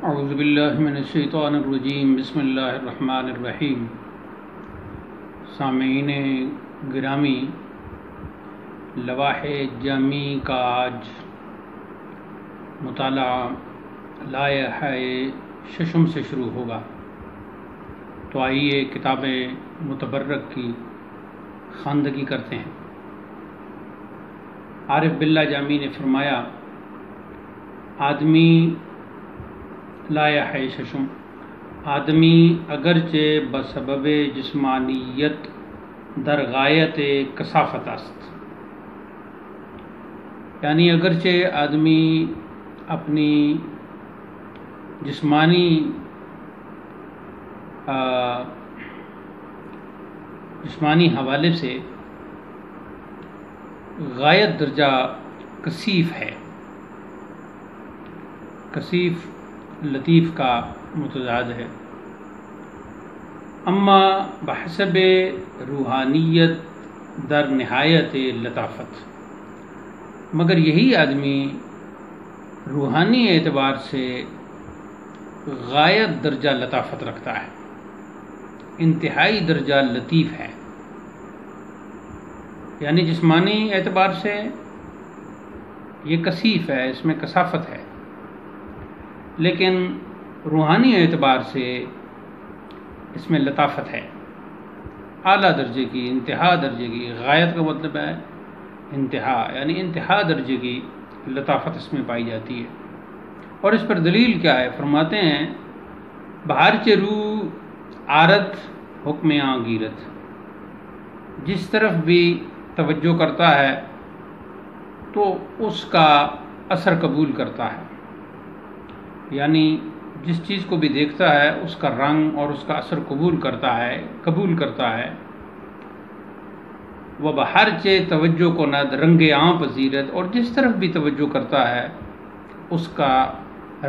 اعوذ باللہ من الشیطان الرجیم بسم اللہ الرحمن الرحیم۔ سامعین گرامی، لواح جامی کا آج مطالعہ لائحہ ششم سے شروع ہوگا، تو آئیے کتاب متبرک کی خواندگی کرتے ہیں۔ عارف باللہ جامی نے فرمایا، آدمی لائحہ ششم، آدمی اگرچہ بسبب جسمانیت در غایت کثافت است، یعنی اگرچہ آدمی اپنی جسمانی حوالے سے غایت درجہ کثیف ہے۔ کثیف لطیف کا متضاد ہے، اما بحسب روحانیت در نہایت لطافت، مگر یہی آدمی روحانی اعتبار سے غایت درجہ لطافت رکھتا ہے، انتہائی درجہ لطیف ہے۔ یعنی جسمانی اعتبار سے یہ کثیف ہے، اس میں کثافت ہے، لیکن روحانی اعتبار سے اس میں لطافت ہے، اعلیٰ درجے کی، انتہا درجے کی۔ غایت کا مطلب ہے انتہا، یعنی انتہا درجے کی لطافت اس میں پائی جاتی ہے۔ اور اس پر دلیل کیا ہے؟ فرماتے ہیں، بہار چرو عارت حکم آں گیرت، جس طرف بھی توجہ کرتا ہے تو اس کا اثر قبول کرتا ہے، یعنی جس چیز کو بھی دیکھتا ہے اس کا رنگ اور اس کا اثر قبول کرتا ہے۔ وہ بہر چے توجہ کو ند رنگ عام پذیرت، اور جس طرف بھی توجہ کرتا ہے اس کا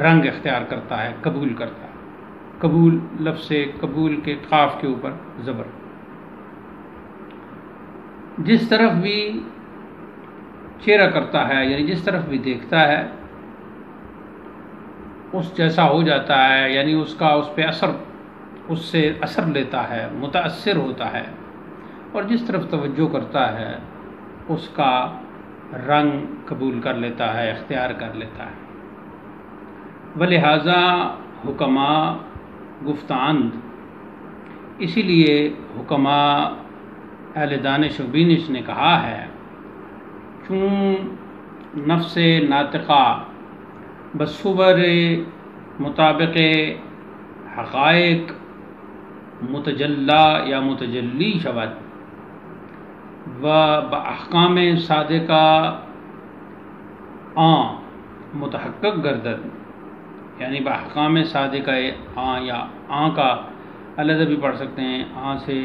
رنگ اختیار کرتا ہے، قبول کرتا ہے۔ قبول لفظ سے قبول کے قاف کے اوپر زبر۔ جس طرف بھی چہرہ کرتا ہے، یعنی جس طرف بھی دیکھتا ہے اس جیسا ہو جاتا ہے، یعنی اس پہ اس سے اثر لیتا ہے، متاثر ہوتا ہے، اور جس طرف توجہ کرتا ہے اس کا رنگ قبول کر لیتا ہے، اختیار کر لیتا ہے۔ ولہذا حکماء گفتاند، اسی لیے حکماء اہل دانش و بینش نے کہا ہے، چون نفس ناطقہ بصور مطابق حقائق متجلا یا متجلی شود و باحکام صادقہ آن متحقق گردد، یعنی باحکام صادقہ آن، یا آن کا علیحدہ بھی پڑھ سکتے ہیں، آن سے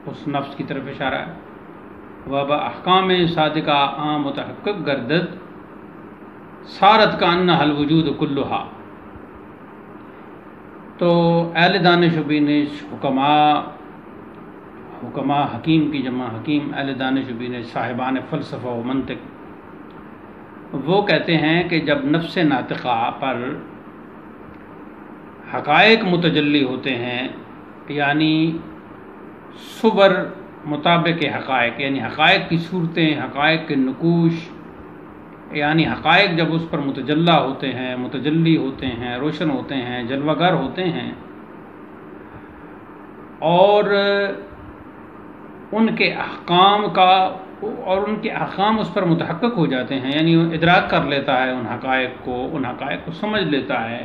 اس نفس کی طرف اشارہ ہے۔ و باحکام صادقہ آن متحقق گردد سارت کا انہا الوجود کلہا۔ تو اہل دانش و بینش، حکماء حکیم کی جمع حکیم، اہل دانش و بینش صاحبان فلسفہ و منطق، وہ کہتے ہیں کہ جب نفس ناطقہ پر حقائق متجلی ہوتے ہیں، یعنی صور مطابق حقائق، یعنی حقائق کی صورتیں، حقائق کے نقوش، یعنی حقائق جب اس پر متجلی ہوتے ہیں، روشن ہوتے ہیں، جلوہ گر ہوتے ہیں، اور ان کے احکام اس پر متحقق ہو جاتے ہیں، یعنی وہ ادراک کر لیتا ہے ان حقائق کو سمجھ لیتا ہے،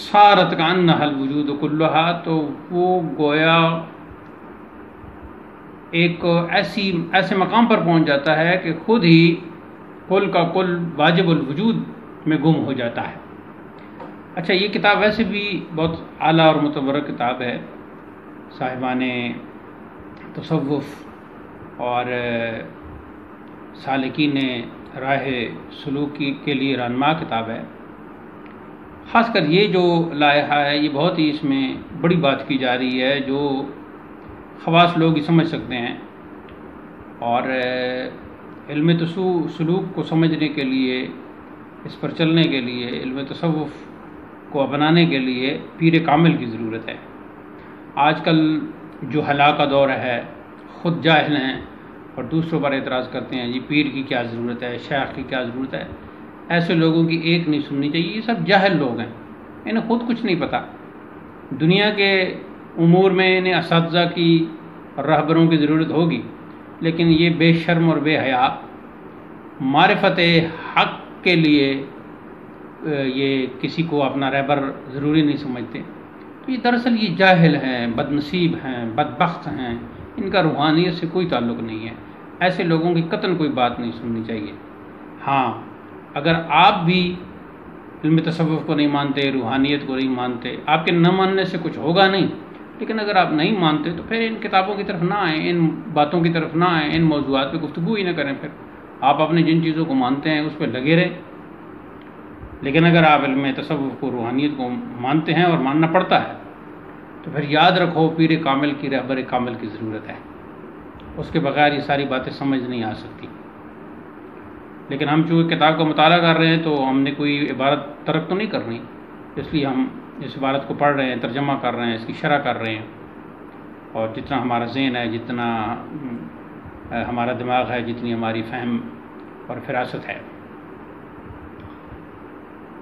سارت کا انہا الوجود کلہا، تو وہ گویا ایک ایسے مقام پر پہنچ جاتا ہے کہ خود ہی کل کا کل واجب الوجود میں گم ہو جاتا ہے۔ اچھا، یہ کتاب ویسے بھی بہت اعلیٰ اور متبرک کتاب ہے، صاحبان تصوف اور سالکین راہ سلوک کے لیے رہنما کتاب ہے۔ خاص کر یہ جو لائحہ ہے، یہ بہت ہی اس میں بڑی بات کی جا رہی ہے جو خواص لوگ ہی سمجھ سکتے ہیں، اور علم سلوک کو سمجھنے کے لیے اس پر چلنے کے لیے، علم تصوف کو اپنانے کے لیے پیر کامل کی ضرورت ہے۔ آج کل جو ہلاک کا دور ہے، خود جاہل ہیں اور دوسروں پر اعتراض کرتے ہیں جی پیر کی کیا ضرورت ہے، شیخ کی کیا ضرورت ہے۔ ایسے لوگوں کی ایک نہیں سننی چاہیے، یہ سب جاہل لوگ ہیں، انہیں خود کچھ نہیں پتہ۔ دنیا کے امور میں انہیں اساتذہ کی اور رہبروں کی ضرورت ہوگی، لیکن یہ بے شرم اور بے حیا معرفت حق کے لیے یہ کسی کو اپنا رہبر ضروری نہیں سمجھتے۔ تو یہ دراصل یہ جاہل ہیں، بد نصیب ہیں، بدبخت ہیں، ان کا روحانیت سے کوئی تعلق نہیں ہے۔ ایسے لوگوں کی قطعاً کوئی بات نہیں سننی چاہیے۔ ہاں، اگر آپ بھی علم تصوف کو نہیں مانتے، روحانیت کو نہیں مانتے، آپ کے نہ ماننے سے کچھ ہوگا نہیں، لیکن اگر آپ نہیں مانتے تو پھر ان کتابوں کی طرف نہ آئیں، ان باتوں کی طرف نہ آئیں، ان موضوعات پہ گفتگو ہی نہ کریں۔ پھر آپ اپنے جن چیزوں کو مانتے ہیں اس پہ لگے رہیں۔ لیکن اگر آپ علم تصوف کو، روحانیت کو مانتے ہیں اور ماننا پڑتا ہے، تو پھر یاد رکھو پیر کامل کی، رہبر کامل کی ضرورت ہے۔ اس کے بغیر یہ ساری باتیں سمجھ نہیں آ سکتی۔ لیکن ہم چونکہ کتاب کا مطالعہ کر رہے ہیں تو ہم نے کوئی عبارت ترک تو نہیں کرنی، اس لیے ہم اس عبارت کو پڑھ رہے ہیں، ترجمہ کر رہے ہیں، اس کی شرح کر رہے ہیں، اور جتنا ہمارا ذہن ہے، جتنا ہمارا دماغ ہے، جتنی ہماری فہم اور فراست ہے۔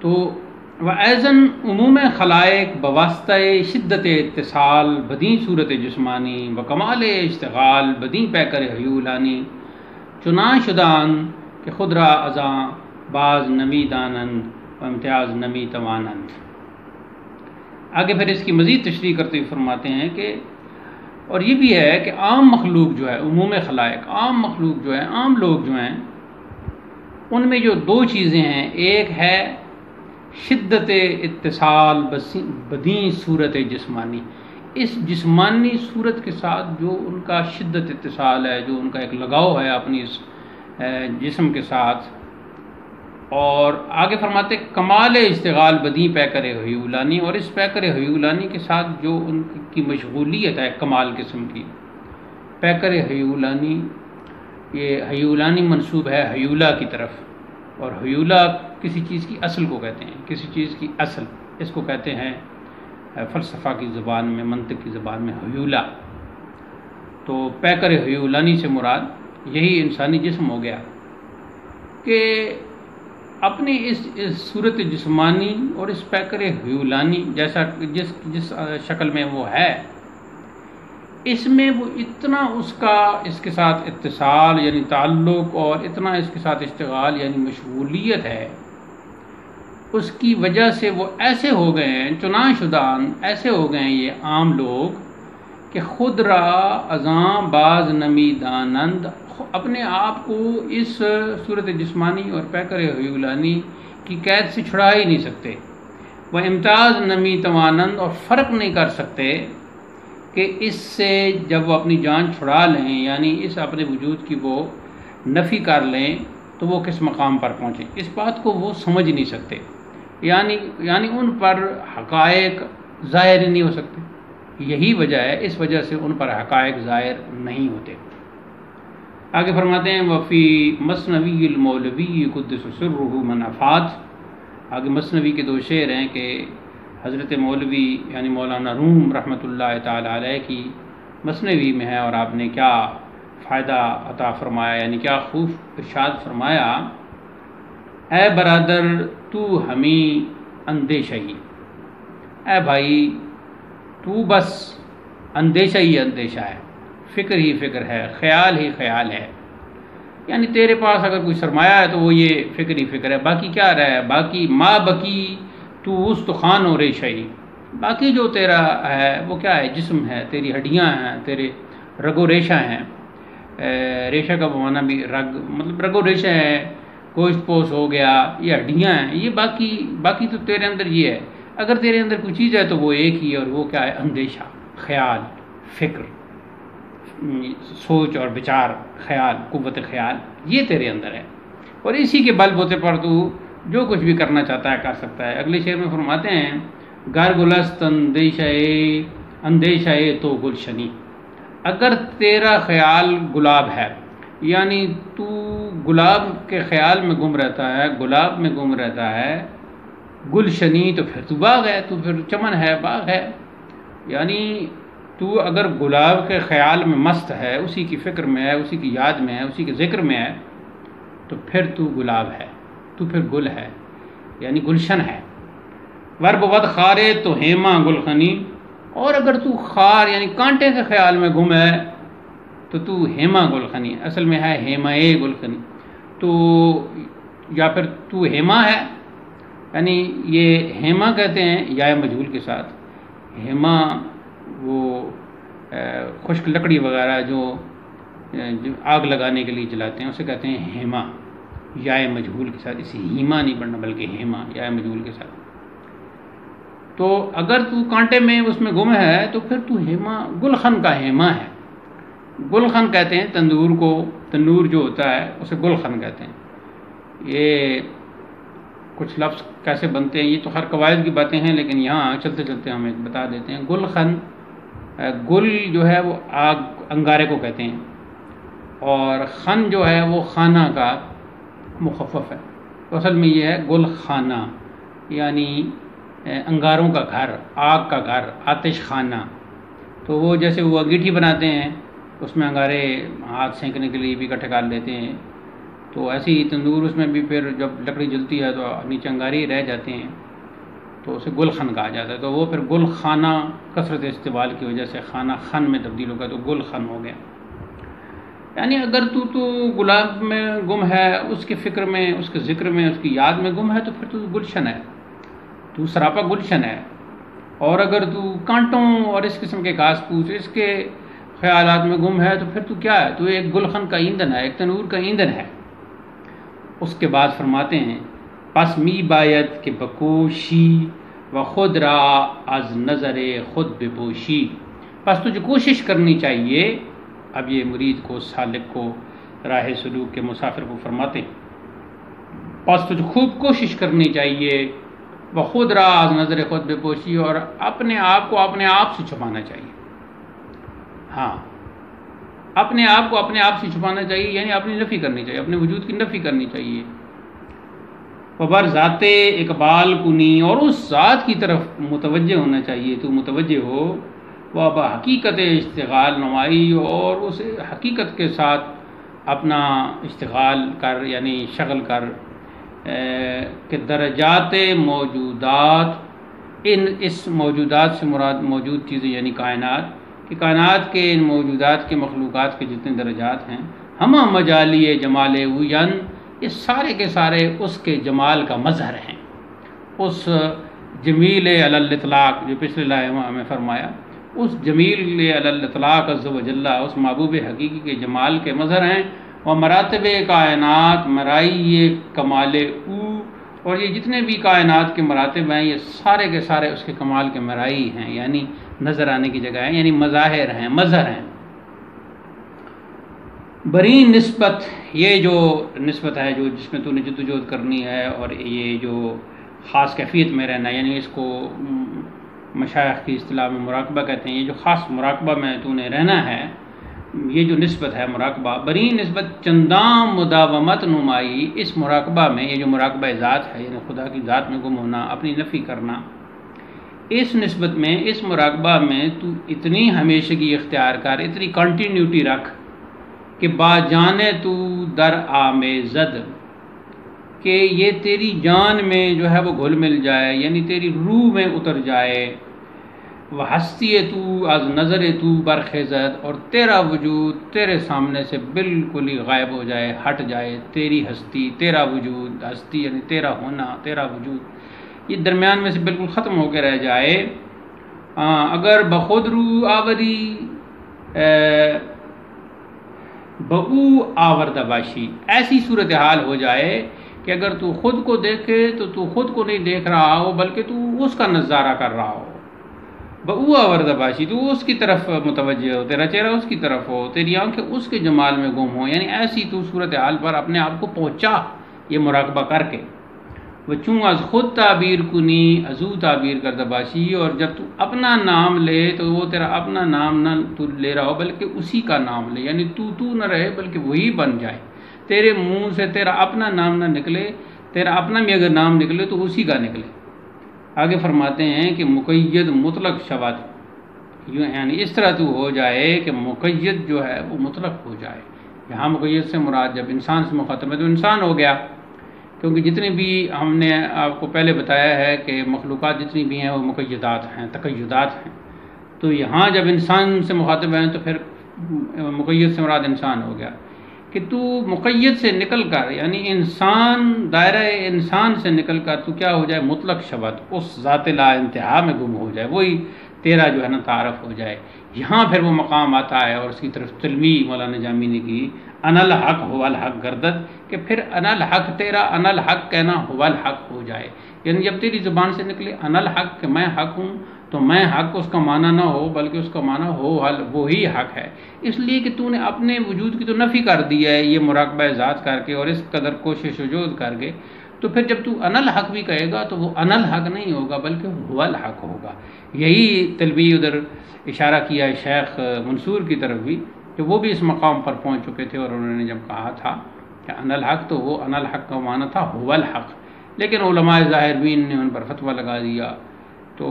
تو وَأَيْضًا عموم خلائق بواسطہ شدت اتصال بدیں صورت جسمانی و کمال اشتغال بدیں پیکر حیولانی چنان شدان کہ خود را ازاں بعض نمی دانند و امتیاز نمی توانند۔ آگے پھر اس کی مزید تشریح کرتے ہوئے فرماتے ہیں کہ اور یہ بھی ہے کہ عام مخلوق جو ہے، عموم خلائق، عام مخلوق جو ہے، عام لوگ جو ہیں، ان میں جو دو چیزیں ہیں، ایک ہے شدت اتصال بدیں صورت جسمانی، اس جسمانی صورت کے ساتھ جو ان کا شدت اتصال ہے، جو ان کا ایک لگاؤ ہے اپنی اس جسم کے ساتھ۔ اور آگے فرماتے کمال اشتغال بدیں پیکر حیولانی، اور اس پیکر حیولانی کے ساتھ جو ان کی مشغولیت ہے کمال قسم کی۔ پیکر حیولانی، یہ حیولانی منسوب ہے حیولہ کی طرف، اور حیولہ کسی چیز کی اصل کو کہتے ہیں، کسی چیز کی اصل، اس کو کہتے ہیں فلسفہ کی زبان میں، منطق کی زبان میں حیولہ۔ تو پیکر حیولانی سے مراد یہی انسانی جسم ہو گیا کہ اپنی اس صورت جسمانی اور اس پیکر حیولانی جیسا جس شکل میں وہ ہے، اس میں وہ اتنا اس کے ساتھ اتصال یعنی تعلق، اور اتنا اس کے ساتھ اشتغال یعنی مشغولیت ہے، اس کی وجہ سے وہ ایسے ہو گئے ہیں، چنان شدان ایسے ہو گئے ہیں یہ عام لوگ کہ خود را ازاں باز نمی دانند، اپنے آپ کو اس صورت جسمانی اور پیکر حیولانی کی قید سے چھڑا ہی نہیں سکتے، وہ امتیاز نمی توانند، اور فرق نہیں کر سکتے کہ اس سے جب وہ اپنی جان چھڑا لیں، یعنی اس اپنے وجود کی وہ نفی کر لیں، تو وہ کس مقام پر پہنچیں، اس بات کو وہ سمجھ نہیں سکتے، یعنی ان پر حقائق ظاہر نہیں ہو سکتے۔ یہی وجہ ہے، اس وجہ سے ان پر حقائق ظاہر نہیں ہوتے۔ آگے فرماتے ہیں وفی مثنوی المولوی قدس سرہ منافات۔ آگے مثنوی کے دو شعر ہیں کہ حضرت مولوی یعنی مولانا روم رحمۃ اللہ تعالی علیہ کی مثنوی میں ہے، اور آپ نے کیا فائدہ عطا فرمایا، یعنی کیا خوب ارشاد فرمایا، اے برادر تو ہمیں اندیشہ ہی، اے بھائی تو بس اندیشہ ہی اندیشہ ہے، فکر ہی فکر ہے، خیال ہی خیال ہے، یعنی تیرے پاس اگر کوئی سرمایہ ہے تو وہ یہ فکر ہی فکر ہے، باقی کیا رہا ہے، باقی ما بکی تو استخوان و ریشہ ہی، باقی جو تیرا ہے وہ کیا ہے، جسم ہے، تیری ہڈیاں ہیں، تیرے رگ و ریشہ ہیں۔ ریشہ کا معنی بھی رگ، مطلب رگ و ریشہ ہے، گوشت پوش ہو گیا، یہ ہڈیاں ہیں، یہ باقی تو تیرے اندر یہ ہے۔ اگر تیرے اندر کوئی چیز ہے تو وہ ایک ہی ہے، اور وہ کیا ہے، اندیشہ، خیال، فکر، سوچ اور بچار، خیال، قوت خیال، یہ تیرے اندر ہے، اور اسی کے بل بوتے پر تو جو کچھ بھی کرنا چاہتا ہے کر سکتا ہے۔ اگلے شعر میں فرماتے ہیں گر گلست اندیشہ تو گلشنی، اگر تیرا خیال گلاب ہے، یعنی تو گلاب کے خیال میں گم رہتا ہے، گلاب میں گم رہتا ہے، گلشنی تو پھر تو باغ ہے، تو پھر چمن ہے، باغ ہے. یعنی تو اگر گلاب کے خیال میں مست ہے، اسی کی فکر میں ہے، اسی کی یاد میں ہے، اسی کے ذکر میں ہے، تو پھر تو گلاب ہے، تو پھر گل ہے، یعنی گلشن ہے. ور بود خارے تو ہیما گلخنی، اور اگر تو خار یعنی کانٹے کے خیال میں گم ہے تو ہیما گلخنی، اصل میں ہے ہیما گلخنی. تو یا پھر تو ہیما ہے، یعنی یہ ہیما کہتے ہیں یا مجہول کے ساتھ. ہیما وہ خشک لکڑی وغیرہ جو آگ لگانے کے لیے جلاتے ہیں، اسے کہتے ہیں ہیما، یا مجہول کے ساتھ. اسے ہیما نہیں پڑھنا بلکہ ہیما، یا مجہول کے ساتھ. تو اگر تو کانٹے میں اس میں گم ہے تو پھر تو ہیما، گلخن کا ہیما ہے. گلخن کہتے ہیں تندور کو، تندور جو ہوتا ہے اسے گلخن کہتے ہیں. یہ کچھ لفظ کیسے بنتے ہیں یہ تو ہر قواعد کی باتیں ہیں، لیکن یہاں چلتے چلتے ہم ایک بتا دیتے ہیں. گلخن، گل جو ہے وہ آگ انگارے کو کہتے ہیں، اور خن جو ہے وہ خانہ کا مخفف ہے. تو اصل میں یہ ہے گل خانہ، یعنی انگاروں کا گھر، آگ کا گھر، آتش خانہ. تو وہ جیسے وہ انگیٹھی بناتے ہیں، اس میں انگارے ہاتھ سینکنے کے لیے بھی اکٹھے کر لیتے ہیں. تو ایسی ہی تندور، اس میں بھی پھر جب لکڑی جلتی ہے تو نیچے انگارے رہ جاتے ہیں، تو اسے گل خن کہا جاتا ہے. تو وہ پھر گل خانہ کثرت استعمال کی وجہ سے خانہ خن میں تبدیل ہو گیا، تو گل خن ہو گیا. یعنی اگر تو گلاب میں گم ہے، اس کے فکر میں، اس کے ذکر میں، اس کی یاد میں گم ہے، تو پھر تو گلشن ہے، تو سراپا گلشن ہے. اور اگر تو کانٹوں اور اس قسم کے گھاس پھوس، اس کے خیالات میں گم ہے، تو پھر تو کیا ہے؟ تو ایک گلخن کا ایندھن ہے، ایک تنور کا ایندھن ہے. اس کے بعد فرماتے ہیں پس می باید کہ بکوشی و خود را از نظر خود بپوشی. پس تجھے کوشش کرنی چاہیے. اب یہ مرید کو، سالک کو، راہ سلوک کے مسافر کو فرماتے ہیں، پس تجھے خوب کوشش کرنی چاہیے، وہ خود را از نظر خود بپوشی، اور اپنے آپ کو اپنے آپ سے چھپانا چاہیے. ہاں، اپنے آپ کو اپنے آپ سے چھپانا چاہیے، یعنی اپنی نفی کرنی چاہیے، اپنے وجود کی نفی کرنی چاہیے. وبر ذات اقبال کنی، اور اس ذات کی طرف متوجہ ہونا چاہیے، تو متوجہ ہو. وہ حقیقت اشتغال نمائی، اور اس حقیقت کے ساتھ اپنا اشتغال کر، یعنی شغل کر. کہ درجات موجودات، اس موجودات سے مراد موجود چیزیں یعنی کائنات، کہ کائنات کے ان موجودات کے، مخلوقات کے جتنے درجات ہیں، ہمہ مجالی جمال اوین، یہ سارے کے سارے اس کے جمال کا مظہر ہیں. اس جمیل علی الاطلاق جو پچھلے لائحہ میں فرمایا، اس جمیل علی الاطلاق عز و جل، اس محبوب حقیقی کے جمال کے مظہر ہیں. اور مراتب کائنات مرائی کمال او، اور یہ جتنے بھی کائنات کے مراتب ہیں، یہ سارے کے سارے اس کے کمال کے مرائی ہیں، یعنی نظر آنے کی جگہ ہیں، یعنی مظاہر ہیں، مظہر ہیں. بری نسبت، یہ جو نسبت ہے جو جس میں تو نے جدوجہد کرنی ہے، اور یہ جو خاص کیفیت میں رہنا، یعنی اس کو مشائخ کی اصطلاح میں مراقبہ کہتے ہیں. یہ جو خاص مراقبہ میں تو نے رہنا ہے، یہ جو نسبت ہے مراقبہ، بری نسبت چندام مداومت نمائی. اس مراقبہ میں، یہ جو مراقبہ ذات ہے، یعنی خدا کی ذات میں گم ہونا، اپنی نفی کرنا، اس نسبت میں، اس مراقبہ میں تو اتنی ہمیشگی اختیار کر، اتنی کنٹینیوٹی رکھ کہ با جانے تو در آمیزد، کہ یہ تیری جان میں جو ہے وہ گھل مل جائے، یعنی تیری روح میں اتر جائے. وہ ہستی تو از نظر تو برخیزد، اور تیرا وجود تیرے سامنے سے بالکل ہی غائب ہو جائے، ہٹ جائے. تیری ہستی، تیرا وجود، ہستی یعنی تیرا ہونا، تیرا وجود، یہ درمیان میں سے بالکل ختم ہو کے رہ جائے. اگر بخود رو آوری بہو آوردہ باشی، ایسی صورتحال ہو جائے کہ اگر تو خود کو دیکھے تو خود کو نہیں دیکھ رہا ہو، بلکہ تو اس کا نظارہ کر رہا ہو. بہو آوردہ باشی، تو اس کی طرف متوجہ ہو، تیرا چہرہ اس کی طرف ہو، تیری آنکھیں اس کے جمال میں گم ہو. یعنی ایسی تو صورتحال پر اپنے آپ کو پہنچا، یہ مراقبہ کر کے. وہ چوں از خود تعبیر کنی ازو تعبیر کردہ باشی، اور جب تو اپنا نام لے تو وہ تیرا اپنا نام نہ تو لے رہا ہو، بلکہ اسی کا نام لے، یعنی تو نہ رہے بلکہ وہی بن جائے، تیرے منہ سے تیرا اپنا نام نہ نکلے، تیرا اپنا بھی اگر نام نکلے تو اسی کا نکلے۔ آگے فرماتے ہیں کہ مقید مطلق شود، یعنی اس طرح تو ہو جائے کہ مقید جو ہے وہ مطلق ہو جائے۔ یہاں مقید سے مراد جب انسان سے مخاطب ہے تو انسان ہو گیا، کیونکہ جتنے بھی ہم نے آپ کو پہلے بتایا ہے کہ مخلوقات جتنی بھی ہیں وہ مقیدات ہیں، تقیدات ہیں، تو یہاں جب انسان سے مخاطب ہیں تو پھر مقید سے مراد انسان ہو گیا کہ تو مقید سے نکل کر، یعنی انسان، دائرہ انسان سے نکل کر تو کیا ہو جائے، مطلق شبد، اس ذات لا انتہا میں گم ہو جائے، وہی تیرا جو ہے نا تعارف ہو جائے۔ یہاں پھر وہ مقام آتا ہے اور اس کی طرف تلمیح مولانا جامی نے کی، انا الحق هو الحق گردد، کہ پھر انا الحق تیرا انا الحق کہنا هو الحق ہو جائے، یعنی جب تیری زبان سے نکلے انا الحق کہ میں حق ہوں، تو میں حق اس کا معنی نہ ہو بلکہ اس کا معنی ہو وہی حق ہے، اس لیے کہ تو نے اپنے وجود کی تو نفی کر دی ہے یہ مراقبہ ذات کر کے اور اس قدر کوشش وجود کر کے، تو پھر جب تو انا الحق بھی کہے گا تو وہ انا الحق نہیں ہوگا بلکہ هو الحق ہوگا۔ یہی تلبیہ ادھر اشارہ کیا ہے شیخ منصور کی طرف بھی، کہ وہ بھی اس مقام پر پہنچ چکے تھے اور انہوں نے جب کہا تھا کہ انا الحق، تو وہ انا الحق کا معنی تھا هو الحق، لیکن علماء ظاہرین نے ان پر فتویٰ لگا دیا، تو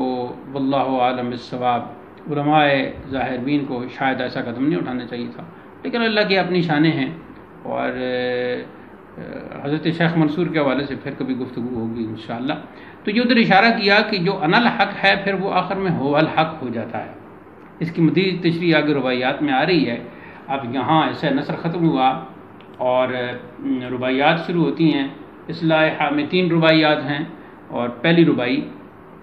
واللہ عالم بالصواب، علماء ظاہرین کو شاید ایسا قدم نہیں اٹھانا چاہیے تھا، لیکن اللہ کی اپنی شانیں ہیں، اور حضرت شیخ منصور کے حوالے سے پھر کبھی گفتگو ہوگی انشاءاللہ۔ تو یہ ادھر اشارہ کیا کہ جو انا الحق ہے پھر وہ آخر میں هو الحق ہو جاتا ہے۔ اس کی مزید تشریح آگے رباعیات میں آ رہی ہے۔ اب یہاں ایسے نثر ختم ہوا اور رباعیات شروع ہوتی ہیں۔ اصلاح میں 3 رباعیات ہیں، اور پہلی رباعی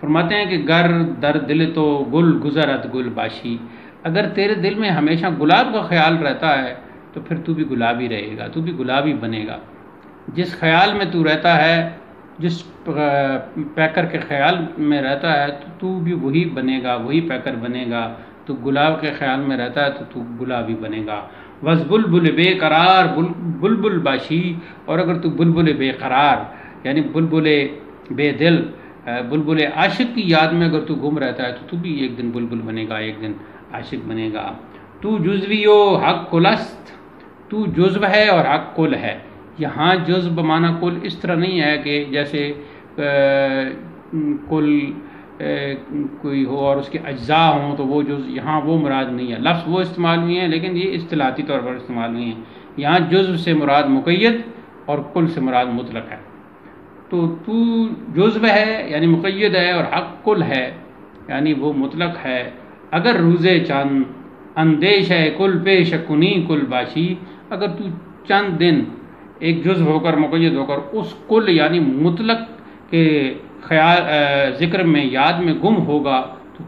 فرماتے ہیں کہ گر در دل تو گل گزرت گل باشی، اگر تیرے دل میں ہمیشہ گلاب کا خیال رہتا ہے تو پھر تو بھی گلابی رہے گا، تو بھی گلابی بنے گا۔ جس خیال میں تو رہتا ہے، جس پیکر کے خیال میں رہتا ہے تو بھی وہی بنے گا، وہی پیکر بنے گا۔ تو گلاب کے خیال میں رہتا ہے تو گلابی بنے گا۔ وز بلبل بے قرار بلبل باشی، اور اگر تو بلبل بے قرار یعنی بلبل بے دل، بلبل عاشق کی یاد میں اگر تو گم رہتا ہے تو بھی ایک دن بلبل بنے گا، ایک دن عاشق بنے گا۔ تو جزوی و حق کلست، تو جزو ہے اور حق کل ہے۔ یہاں جزو بمعنی کل اس طرح نہیں ہے کہ جیسے کل کوئی ہو اور اس کے اجزاء ہوں تو وہ جز، یہاں وہ مراد نہیں ہے۔ لفظ وہ استعمال ہوئے ہیں لیکن یہ اصطلاحی طور پر استعمال ہوئے ہیں۔ یہاں جزو سے مراد مقید اور کل سے مراد مطلق ہے۔ تو جزو ہے یعنی مقید ہے، اور حق کل ہے یعنی وہ مطلق ہے۔ اگر روزے چند اندیش ہے کل پیش کنی کل باشی، اگر تو چند دن ایک جزو ہو کر مقید ہو کر اس کل یعنی مطلق کے خیال ذکر میں یاد میں گم ہوگا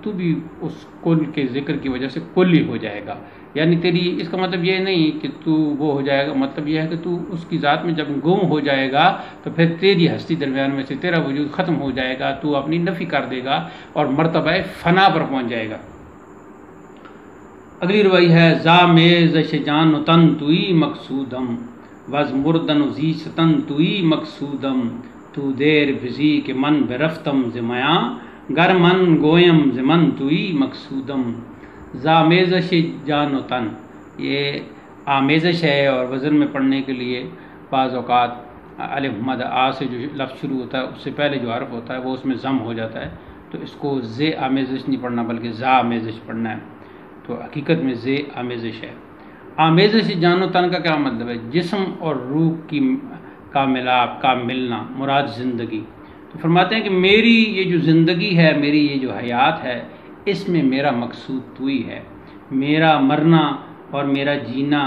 تو بھی اس کل کے ذکر کی وجہ سے کل ہی ہو جائے گا۔ یعنی تیری، اس کا مطلب یہ نہیں کہ تو وہ ہو جائے گا، مطلب یہ ہے کہ تو اس کی ذات میں جب گم ہو جائے گا تو پھر تیری ہستی درمیان میں سے تیرا وجود ختم ہو جائے گا، تو اپنی نفی کر دے گا اور مرتبہ فنا پر پہنچ جائے گا۔ اگلی روایت ہے زا میزش جان و تن توئی مقصودم وز مردن و زی ستن توئی مقصودم تو دیر بزی کہ من برفتم زمیاں گر من گویم زمن توئی مقصودم۔ زا میزش جان و تن، یہ آمیزش ہے، اور وزن میں پڑھنے کے لیے بعض اوقات الف مد آ سے جو لفظ شروع ہوتا ہے اس سے پہلے جو حرف ہوتا ہے وہ اس میں ضم ہو جاتا ہے، تو اس کو زے آمیزش نہیں پڑھنا بلکہ زا آمیزش پڑھنا ہے، تو حقیقت میں زے آمیزش ہے۔ آمیزش جان و تن کا کیا مطلب ہے؟ جسم اور روح کا ملاپ، کا ملنا، مراد زندگی۔ تو فرماتے ہیں کہ میری یہ جو زندگی ہے، میری یہ جو حیات ہے، اس میں میرا مقصود تو ہی ہے، میرا مرنا اور میرا جینا،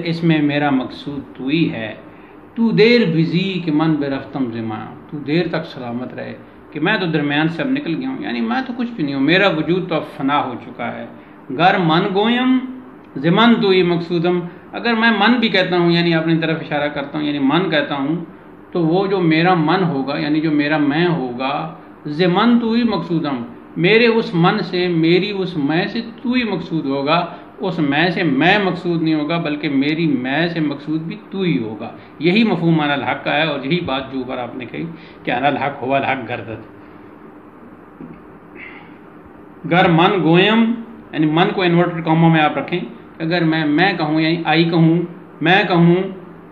اس میں میرا مقصود تو ہی ہے۔ تو دیر بزی کہ من بے رفتم زماں، تو دیر تک سلامت رہے کہ میں تو درمیان سے اب نکل گیا ہوں، یعنی میں تو کچھ بھی نہیں ہوں، میرا وجود تو اب فنا ہو چکا ہے۔ گر من گویم زمن تو ہی مقصودم، اگر میں من بھی کہتا ہوں یعنی اپنی طرف اشارہ کرتا ہوں، یعنی من کہتا ہوں، تو وہ جو میرا من ہوگا یعنی جو میرا میں ہوگا، زمن تو ہی مقصودم، میرے اس من سے، میری اس میں سے تو ہی مقصود ہوگا، اس میں سے میں مقصود نہیں ہوگا بلکہ میری میں سے مقصود بھی تو ہی ہوگا۔ یہی مفہوم انا الحق کا ہے، اور یہی بات جو اوپر آپ نے کہی کہ انا الحق ہوا الحق گردد۔ گر من گویم یعنی من کو انورٹڈ کاموں میں آپ رکھیں، اگر میں کہوں یعنی آئی کہوں، میں کہوں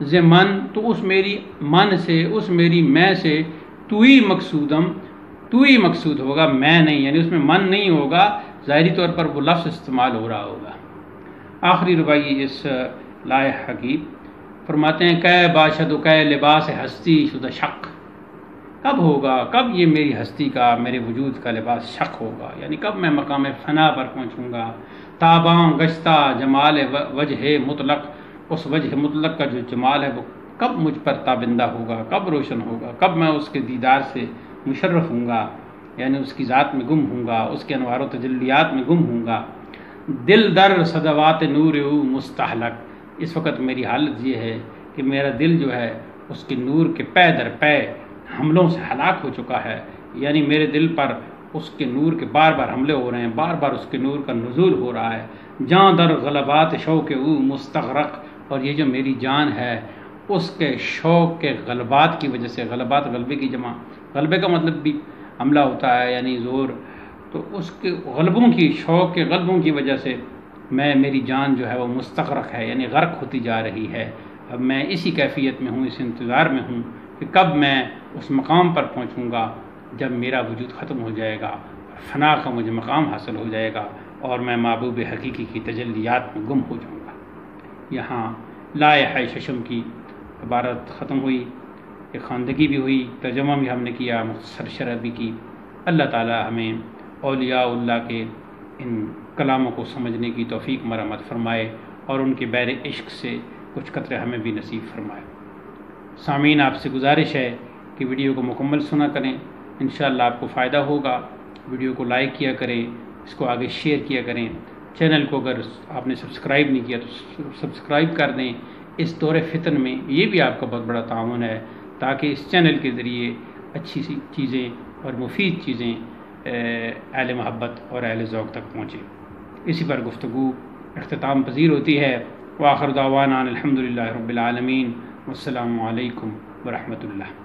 ز من، تو اس میری من سے، اس میری میں سے تو ہی مقصودم، تو ہی مقصود ہوگا، میں نہیں، یعنی اس میں من نہیں ہوگا، ظاہری طور پر وہ لفظ استعمال ہو رہا ہوگا۔ آخری ربائی اس لائحہ کی فرماتے ہیں کہ باشد و کہ لباس ہستی شدہ شق، کب ہوگا، کب یہ میری ہستی کا، میرے وجود کا لباس شق ہوگا، یعنی کب میں مقام فنا پر پہنچوں گا۔ تاباں گشتہ جمال وجہ مطلق، اس وجہ مطلق کا جو جمال ہے وہ کب مجھ پر تابندہ ہوگا، کب روشن ہوگا، کب میں اس کے دیدار سے مشرف ہوں گا، یعنی اس کی ذات میں گم ہوں گا، اس کے انوار و تجلیات میں گم ہوں گا۔ دل در صدوات نور او مستحلق، اس وقت میری حالت یہ ہے کہ میرا دل جو ہے اس کے نور کے پے در پے حملوں سے ہلاک ہو چکا ہے، یعنی میرے دل پر اس کے نور کے بار بار حملے ہو رہے ہیں، بار بار اس کے نور کا نزول ہو رہا ہے۔ جاں در غلبات شوق او مستغرق، اور یہ جو میری جان ہے اس کے شوق کے غلبات کی وجہ سے، غلبات غلبے کی جمع، غلبے کا مطلب بھی حملہ ہوتا ہے یعنی زور، تو اس کے غلبوں کی، شوق کے غلبوں کی وجہ سے میری جان جو ہے وہ مستغرق ہے، یعنی غرق ہوتی جا رہی ہے۔ اب میں اسی کیفیت میں ہوں، اس انتظار میں ہوں کہ کب میں اس مقام پر پہنچوں گا جب میرا وجود ختم ہو جائے گا، فنا کا مجھے مقام حاصل ہو جائے گا اور میں محبوب حقیقی کی تجلیات میں گم ہو جاؤں گا۔ یہاں لائحہ ششم کی عبارت ختم ہوئی، ایک خواندگی بھی ہوئی، ترجمہ بھی ہم نے کیا، مختصر شرح بھی کی۔ اللہ تعالی ہمیں اولیاء اللہ کے ان کلاموں کو سمجھنے کی توفیق مرحمت فرمائے اور ان کے بیر عشق سے کچھ قطرے ہمیں بھی نصیب فرمائے۔ سامعین، آپ سے گزارش ہے کہ ویڈیو کو مکمل سنا کریں، انشاءاللہ آپ کو فائدہ ہوگا۔ ویڈیو کو لائک کیا کریں، اس کو آگے شیئر کیا کریں، چینل کو اگر آپ نے سبسکرائب نہیں کیا تو سبسکرائب کر دیں۔ اس دور فتن میں یہ بھی آپ کا بہت بڑا تعاون ہے تاکہ اس چینل کے ذریعے اچھی سی چیزیں اور مفید چیزیں اہل محبت اور اہل ذوق تک پہنچیں۔ اسی پر گفتگو اختتام پذیر ہوتی ہے۔ وآخر دعوانا الحمدللہ رب العالمین، والسلام علیکم ورحمۃ اللہ۔